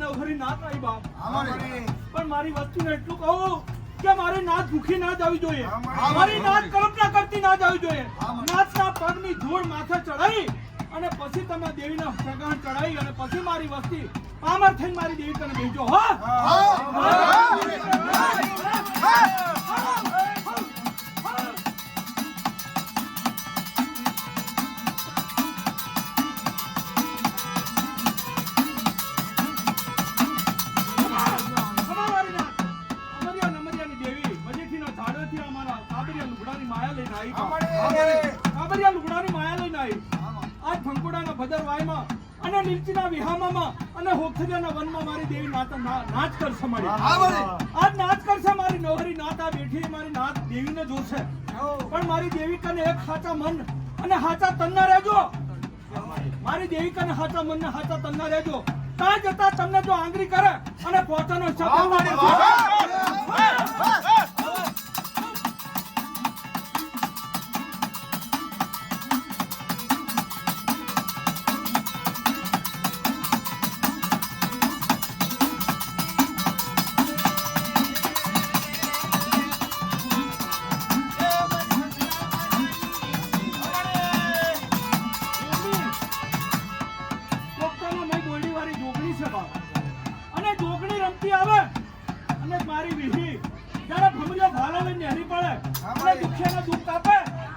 નવહરી નાથ આવી બાપ અમારે પણ મારી વસ્તીને એટલું કહું કે મારી નાથ ભૂખી ના જવી જોઈએ, મારી નાથ કલ્પના કરતી ના જવી જોઈએ. નાથના પગની ધૂળ માથે ચડાવી અને પછી તમે દેવીના સગાણ ચડાવી અને પછી મારી વસ્તી પામર થઈને મારી દેવી તને ભેજો. આજ ભંકોડાના ભદરવાયમાં અને નીલચીના વિહામામાં અને હોખરિયાના વનમાં મારી દેવી નાચ કરશે મારી. આજ નાચ કરશે મારી નવહરી નાથ આ બેઠી મારી નાથ દેવીને જોશે. પણ મારી દેવી કને એક હાચા મન અને હાચા તનના રહેજો. મારી દેવી કને હાચા મન ને હાચા તનના રહેજો. ત્યાં જતા તમને જો આંગળી કરે અને પોતાનો મારી વિહી જયારે ભમરીઓ ભાલા લઈને નેહરી પડે અને દુખિયાને દુઃખ આપે